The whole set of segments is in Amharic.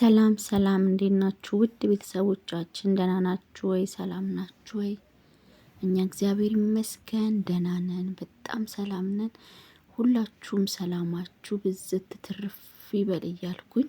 ሰላም ሰላም እንዴት ናችሁ? ውድ ቤተሰቦቻችን ደህና ናችሁ ወይ? ሰላም ናችሁ ወይ? እኛ እግዚአብሔር ይመስገን ደህና ነን፣ በጣም ሰላም ነን። ሁላችሁም ሰላማችሁ ብዝት ትርፍ ይበል እያልኩኝ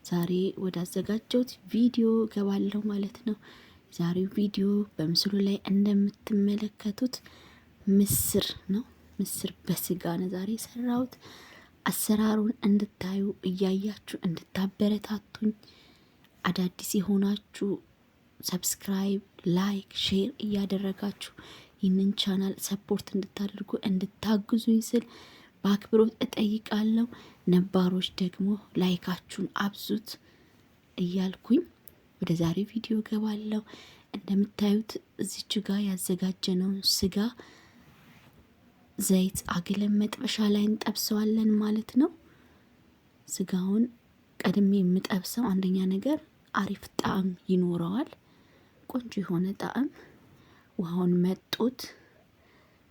ዛሬ ወደ አዘጋጀሁት ቪዲዮ ገባለሁ ማለት ነው። ዛሬው ቪዲዮ በምስሉ ላይ እንደምትመለከቱት ምስር ነው። ምስር በስጋ ነው ዛሬ የሰራሁት። አሰራሩን እንድታዩ እያያችሁ እንድታበረታቱኝ አዳዲስ የሆናችሁ ሰብስክራይብ፣ ላይክ፣ ሼር እያደረጋችሁ ይህንን ቻናል ሰፖርት እንድታደርጉ እንድታግዙኝ ስል በአክብሮት እጠይቃለሁ። ነባሮች ደግሞ ላይካችሁን አብዙት እያልኩኝ ወደ ዛሬ ቪዲዮ ገባለሁ። እንደምታዩት እዚች ጋር ያዘጋጀነውን ስጋ ዘይት አግለን መጥበሻ ላይ እንጠብሰዋለን ማለት ነው። ስጋውን ቀድሜ የምጠብሰው አንደኛ ነገር አሪፍ ጣዕም ይኖረዋል፣ ቆንጆ የሆነ ጣዕም። ውሃውን መጦት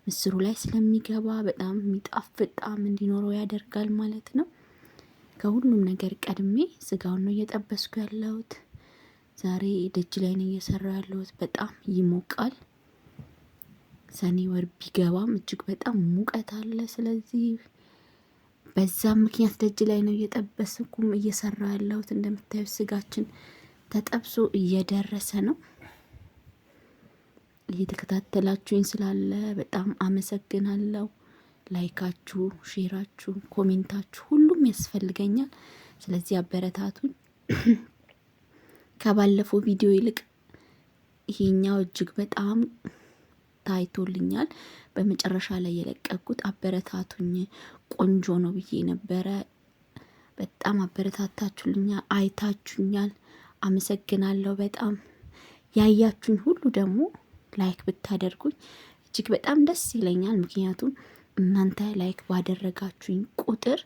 ምስሩ ላይ ስለሚገባ በጣም የሚጣፍጥ ጣዕም እንዲኖረው ያደርጋል ማለት ነው። ከሁሉም ነገር ቀድሜ ስጋውን ነው እየጠበስኩ ያለሁት። ዛሬ ደጅ ላይ ነው እየሰራው ያለሁት። በጣም ይሞቃል። ሰኔ ወር ቢገባም እጅግ በጣም ሙቀት አለ። ስለዚህ በዛም ምክንያት ደጅ ላይ ነው እየጠበስኩም እየሰራ ያለሁት። እንደምታዩት ስጋችን ተጠብሶ እየደረሰ ነው። እየተከታተላችሁኝ ስላለ በጣም አመሰግናለሁ። ላይካችሁ፣ ሼራችሁ፣ ኮሜንታችሁ ሁሉም ያስፈልገኛል። ስለዚህ አበረታቱኝ። ከባለፈው ቪዲዮ ይልቅ ይሄኛው እጅግ በጣም ታይቶልኛል። በመጨረሻ ላይ የለቀኩት አበረታቱኝ ቆንጆ ነው ብዬ ነበረ። በጣም አበረታታችሁልኛል፣ አይታችሁኛል። አመሰግናለሁ በጣም። ያያችሁኝ ሁሉ ደግሞ ላይክ ብታደርጉኝ እጅግ በጣም ደስ ይለኛል። ምክንያቱም እናንተ ላይክ ባደረጋችሁኝ ቁጥር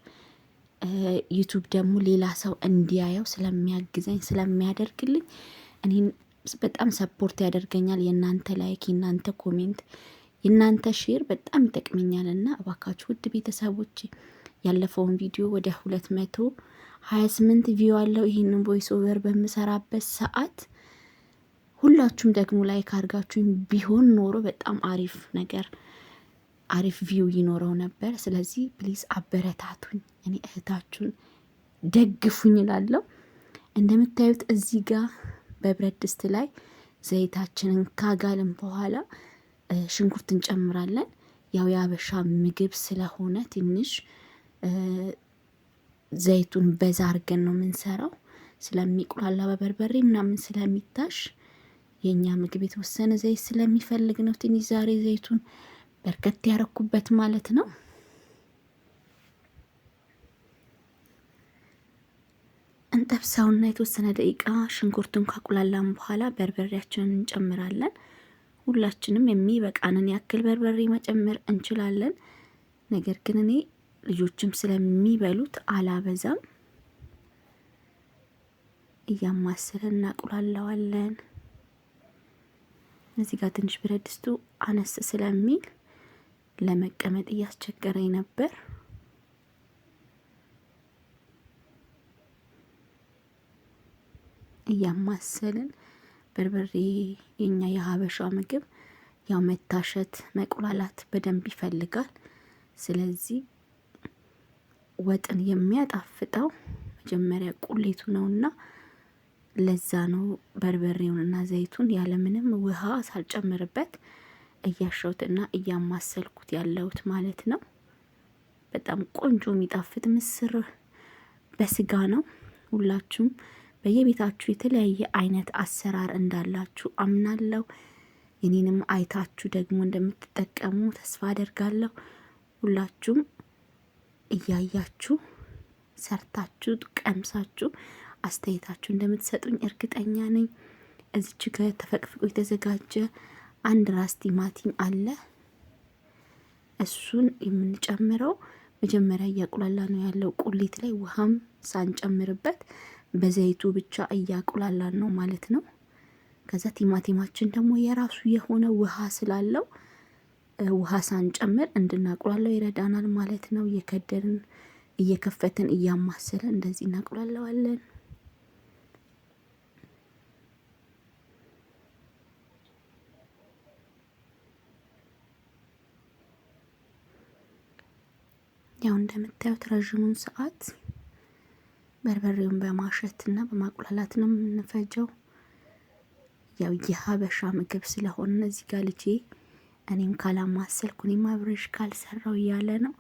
ዩቱብ ደግሞ ሌላ ሰው እንዲያየው ስለሚያግዘኝ ስለሚያደርግልኝ እኔን በጣም ሰፖርት ያደርገኛል። የእናንተ ላይክ፣ የእናንተ ኮሜንት፣ የእናንተ ሼር በጣም ይጠቅመኛል እና እባካችሁ ውድ ቤተሰቦች ያለፈውን ቪዲዮ ወደ 228 ቪው አለው። ይህንን ቮይስ ኦቨር በምሰራበት ሰዓት ሁላችሁም ደግሞ ላይክ አድርጋችሁኝ ቢሆን ኖሮ በጣም አሪፍ ነገር አሪፍ ቪው ይኖረው ነበር። ስለዚህ ፕሊዝ አበረታቱኝ፣ እኔ እህታችሁን ደግፉኝ እላለሁ። እንደምታዩት እዚህ ጋር በብረት ድስት ላይ ዘይታችንን ካጋልን በኋላ ሽንኩርት እንጨምራለን። ያው የአበሻ ምግብ ስለሆነ ትንሽ ዘይቱን በዛ አድርገን ነው የምንሰራው። ስለሚቁላላ በበርበሬ ምናምን ስለሚታሽ የኛ ምግብ የተወሰነ ዘይት ስለሚፈልግ ነው ትንሽ ዛሬ ዘይቱን በርከት ያረኩበት ማለት ነው። እንጠብሰውና የተወሰነ ደቂቃ ሽንኩርቱን ካቁላላን በኋላ በርበሬያችንን እንጨምራለን። ሁላችንም የሚበቃንን ያክል በርበሬ መጨመር እንችላለን። ነገር ግን እኔ ልጆችም ስለሚበሉት አላበዛም። እያማሰለን እናቁላላዋለን። እዚህ ጋር ትንሽ ብረት ድስቱ አነስ ስለሚል ለመቀመጥ እያስቸገረኝ ነበር። እያማሰልን በርበሬ የኛ የሀበሻ ምግብ ያው መታሸት መቁላላት በደንብ ይፈልጋል። ስለዚህ ወጥን የሚያጣፍጠው መጀመሪያ ቁሌቱ ነውና ለዛ ነው በርበሬውንና ዘይቱን ያለምንም ውሃ ሳልጨምርበት እያሸውትና እያማሰልኩት ያለሁት ማለት ነው። በጣም ቆንጆ የሚጣፍጥ ምስር በስጋ ነው። ሁላችሁም በየቤታችሁ የተለያየ አይነት አሰራር እንዳላችሁ አምናለሁ። የኔንም አይታችሁ ደግሞ እንደምትጠቀሙ ተስፋ አደርጋለሁ። ሁላችሁም እያያችሁ ሰርታችሁ ቀምሳችሁ አስተያየታችሁ እንደምትሰጡኝ እርግጠኛ ነኝ። እዚች ጋር ተፈቅፍቆ የተዘጋጀ አንድ ራስ ቲማቲም አለ። እሱን የምንጨምረው መጀመሪያ እያቁላላ ነው ያለው ቁሌት ላይ ውሃም ሳንጨምርበት በዘይቱ ብቻ እያቁላላን ነው ማለት ነው። ከዛ ቲማቲማችን ደግሞ የራሱ የሆነ ውሃ ስላለው ውሃ ሳንጨምር እንድናቁላላው ይረዳናል ማለት ነው። እየከደንን እየከፈትን እያማሰለን እንደዚህ እናቁላለዋለን። ያው እንደምታዩት ረዥሙን ሰዓት በርበሬውን በማሸትና በማቁላላት ነው የምንፈጀው። ያው የሀበሻ ምግብ ስለሆነ እዚህ ጋር ልጄ እኔም ካላማሰልኩ እኔም አብረሽ ካልሰራው እያለ ነው።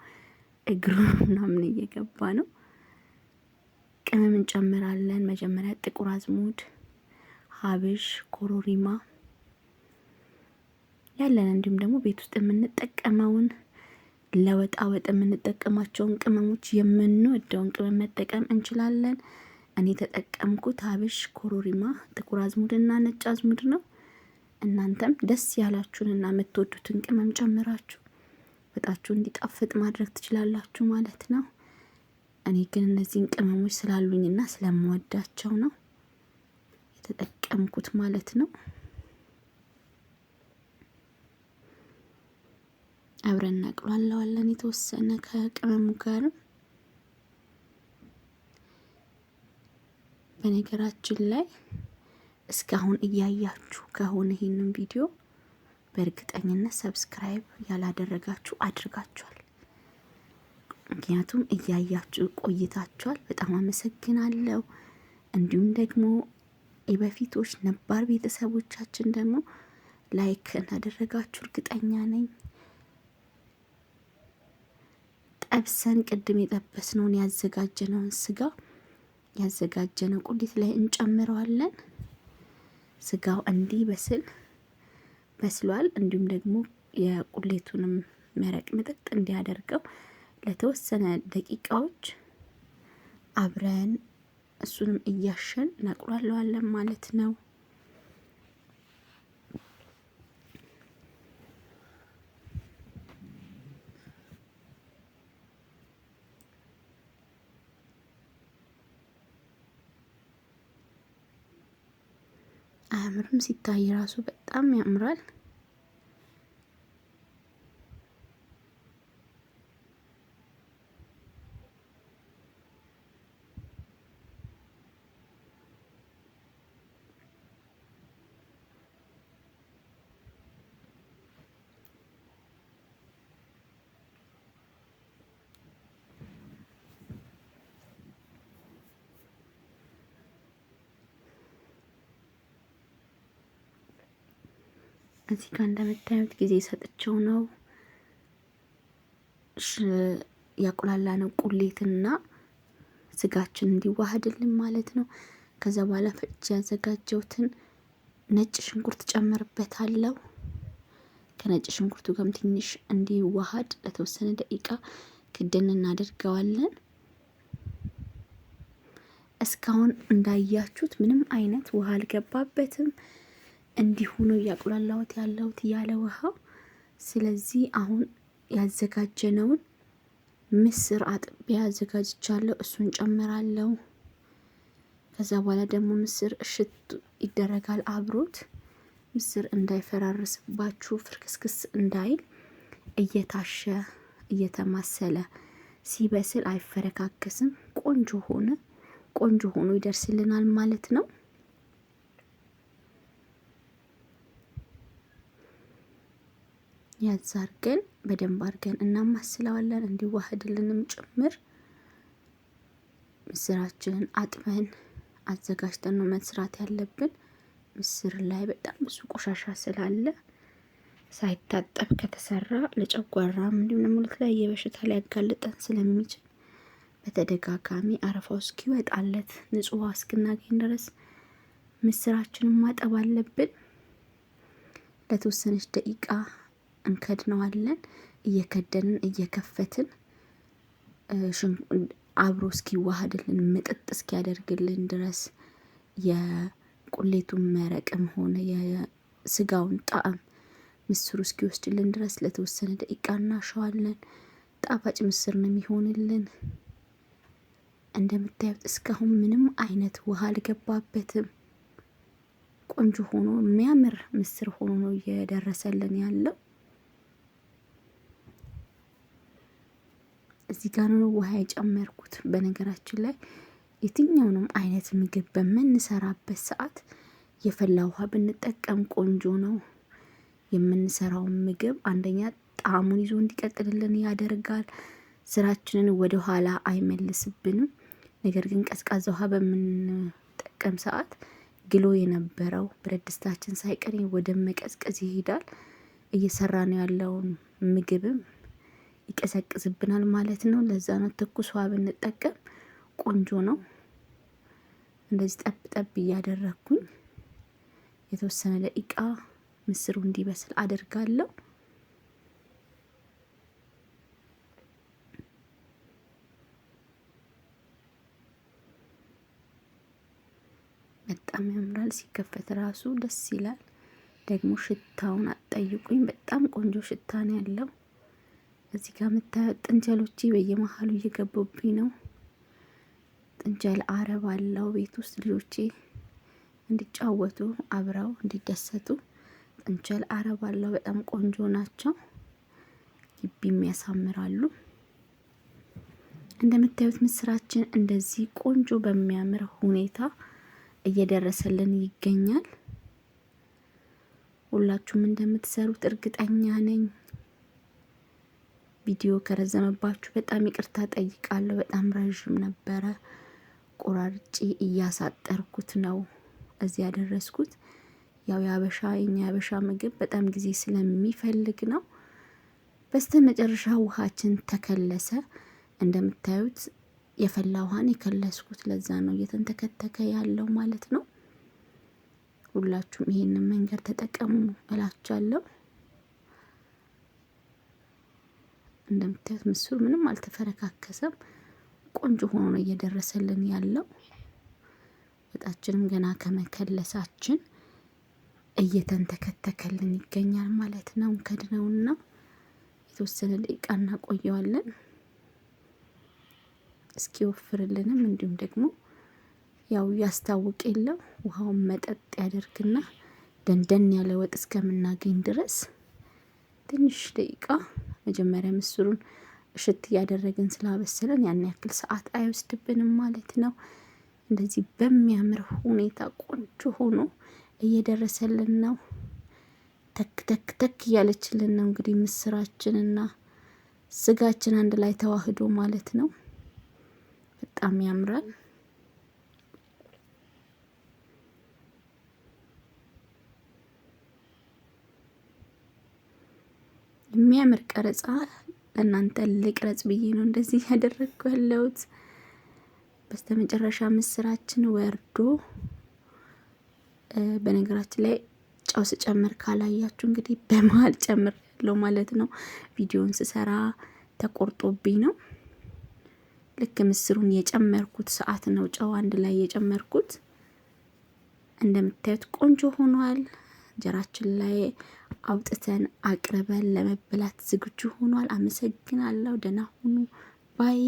እግሩ ምናምን እየገባ ነው። ቅመም እንጨምራለን። መጀመሪያ ጥቁር አዝሙድ፣ ሀብሽ፣ ኮሮሪማ ያለን እንዲሁም ደግሞ ቤት ውስጥ የምንጠቀመውን ለወጣ ወጥ የምንጠቀማቸውን ቅመሞች የምንወደውን ቅመም መጠቀም እንችላለን። እኔ ተጠቀምኩት ሀብሽ፣ ኮሮሪማ፣ ጥቁር አዝሙድና ነጭ አዝሙድ ነው። እናንተም ደስ ያላችሁንና የምትወዱትን ቅመም ጨምራችሁ ወጣችሁ እንዲጣፍጥ ማድረግ ትችላላችሁ ማለት ነው። እኔ ግን እነዚህን ቅመሞች ስላሉኝና ስለምወዳቸው ነው የተጠቀምኩት ማለት ነው። አብረን እናቅሏለዋለን የተወሰነ ከቅመሙ ጋርም። በነገራችን ላይ እስካሁን እያያችሁ ከሆነ ይሄንን ቪዲዮ በእርግጠኝነት ሰብስክራይብ ያላደረጋችሁ አድርጋችኋል። ምክንያቱም እያያችሁ ቆይታችኋል። በጣም አመሰግናለሁ። እንዲሁም ደግሞ የበፊቶች ነባር ቤተሰቦቻችን ደግሞ ላይክ እንዳደረጋችሁ እርግጠኛ ነኝ። ጠብሰን ቅድም የጠበስነውን ያዘጋጀነውን ስጋ ያዘጋጀነው ቁሌት ላይ እንጨምረዋለን። ስጋው እንዲህ በስሏል። እንዲሁም ደግሞ የቁሌቱንም መረቅ ምጥጥ እንዲያደርገው ለተወሰነ ደቂቃዎች አብረን እሱንም እያሸን እናቁላለዋለን ማለት ነው። አያምርም? ሲታይ ራሱ በጣም ያምራል። እዚህ ጋር እንደምታዩት ጊዜ ሰጥቼው ነው ያቁላላ ነው ቁሌትና ስጋችን እንዲዋሃድልን ማለት ነው። ከዛ በኋላ ፍጭ ያዘጋጀውትን ነጭ ሽንኩርት ጨምርበታለሁ። ከነጭ ሽንኩርቱ ጋርም ትንሽ እንዲዋሃድ ለተወሰነ ደቂቃ ክድን እናደርገዋለን። እስካሁን እንዳያችሁት ምንም አይነት ውሃ አልገባበትም። እንዲሁ ነው እያቁላላሁት ያለሁት ያለ ውሃ። ስለዚህ አሁን ያዘጋጀነውን ምስር አጥቤ አዘጋጅቻለሁ፣ እሱን ጨምራለሁ። ከዛ በኋላ ደግሞ ምስር እሽት ይደረጋል አብሮት። ምስር እንዳይፈራርስባችሁ ፍርክስክስ እንዳይል እየታሸ እየተማሰለ ሲበስል አይፈረካከስም። ቆንጆ ሆኖ ይደርስልናል ማለት ነው። ያዝ አርገን በደንብ አርገን እናማስለዋለን እንዲዋሃድልንም ጭምር። ምስራችንን አጥበን አዘጋጅተን ነው መስራት ያለብን። ምስር ላይ በጣም ብዙ ቆሻሻ ስላለ ሳይታጠብ ከተሰራ ለጨጓራም እንዲሁም ደግሞ ለተለያየ በሽታ ሊያጋልጠን ስለሚችል በተደጋጋሚ አረፋው እስኪወጣለት ንጹህ ውሃ እስክናገኝ ድረስ ምስራችንን ማጠብ አለብን። ለተወሰነች ደቂቃ እንከድነዋለን። እየከደንን እየከፈትን አብሮ እስኪዋሃድልን ምጥጥ እስኪያደርግልን ድረስ የቁሌቱን መረቅም ሆነ የስጋውን ጣዕም ምስሩ እስኪወስድልን ድረስ ለተወሰነ ደቂቃ እናሸዋለን። ጣፋጭ ምስር ነው የሚሆንልን። እንደምታዩት እስካሁን ምንም አይነት ውሃ አልገባበትም። ቆንጆ ሆኖ የሚያምር ምስር ሆኖ ነው እየደረሰልን ያለው። እዚህ ጋር ነው ውሃ የጨመርኩት። በነገራችን ላይ የትኛውንም አይነት ምግብ በምንሰራበት ሰዓት የፈላ ውሃ ብንጠቀም ቆንጆ ነው። የምንሰራውን ምግብ አንደኛ ጣዕሙን ይዞ እንዲቀጥልልን ያደርጋል። ስራችንን ወደ ኋላ አይመልስብንም። ነገር ግን ቀዝቃዛ ውሃ በምንጠቀም ሰዓት ግሎ የነበረው ብረት ድስታችን ሳይቀር ወደ መቀዝቀዝ ይሄዳል። እየሰራ ነው ያለውን ምግብም ይቀዘቅዝብናል ማለት ነው። ለዛ ነው ትኩስ ውሃ ብንጠቀም ቆንጆ ነው። እንደዚህ ጠብ ጠብ እያደረኩኝ የተወሰነ ደቂቃ ምስሩ እንዲበስል አደርጋለሁ። በጣም ያምራል። ሲከፈት ራሱ ደስ ይላል። ደግሞ ሽታውን አትጠይቁኝ፣ በጣም ቆንጆ ሽታ ነው ያለው። እዚህ ጋር የምታዩት ጥንቸሎቼ በየመሃሉ እየገቡብኝ ነው። ጥንቸል አረብ አለው ቤት ውስጥ ልጆቼ እንዲጫወቱ አብረው እንዲደሰቱ። ጥንቸል አረብ አለው። በጣም ቆንጆ ናቸው። ግቢም ያሳምራሉ። እንደምታዩት ምስራችን እንደዚህ ቆንጆ በሚያምር ሁኔታ እየደረሰልን ይገኛል። ሁላችሁም እንደምትሰሩት እርግጠኛ ነኝ። ቪዲዮ ከረዘመባችሁ በጣም ይቅርታ ጠይቃለሁ። በጣም ረዥም ነበረ። ቆራርጬ እያሳጠርኩት ነው እዚህ ያደረስኩት። ያው የኛ ያበሻ ምግብ በጣም ጊዜ ስለሚፈልግ ነው። በስተመጨረሻ ውሃችን ተከለሰ። እንደምታዩት የፈላ ውሃን የከለስኩት ለዛ ነው እየተንተከተከ ያለው ማለት ነው። ሁላችሁም ይሄንን መንገድ ተጠቀሙ እላችኋለሁ። እንደምታዩት ምስሩ ምንም አልተፈረካከሰም። ቆንጆ ሆኖ ነው እየደረሰልን ያለው። ወጣችንም ገና ከመከለሳችን እየተንተከተከልን ይገኛል ማለት ነው። ከድነውና የተወሰነ ደቂቃ እናቆየዋለን እስኪወፍርልንም። እንዲሁም ደግሞ ያው ያስታውቅ የለው ውሃውን መጠጥ ያደርግና ደንደን ያለ ወጥ እስከምናገኝ ድረስ ትንሽ ደቂቃ መጀመሪያ ምስሩን እሽት እያደረግን ስላበሰለን ያን ያክል ሰዓት አይወስድብንም ማለት ነው። እንደዚህ በሚያምር ሁኔታ ቆንጆ ሆኖ እየደረሰልን ነው። ተክ ተክ ተክ እያለችልን ነው እንግዲህ ምስራችንና ስጋችን አንድ ላይ ተዋህዶ ማለት ነው። በጣም ያምራል። የሚያምር ቀረጻ ለእናንተ ልቅረጽ ብዬ ነው እንደዚህ ያደረግኩ ያለሁት። በስተመጨረሻ ምስራችን ወርዶ በነገራችን ላይ ጨው ስጨምር ካላያችሁ እንግዲህ በመሀል ጨምር ያለው ማለት ነው። ቪዲዮን ስሰራ ተቆርጦብኝ ነው። ልክ ምስሩን የጨመርኩት ሰዓት ነው ጨው አንድ ላይ የጨመርኩት። እንደምታዩት ቆንጆ ሆኗል። እንጀራችን ላይ አውጥተን አቅርበን ለመብላት ዝግጁ ሆኗል። አመሰግናለሁ። ደህና ሁኑ ባይ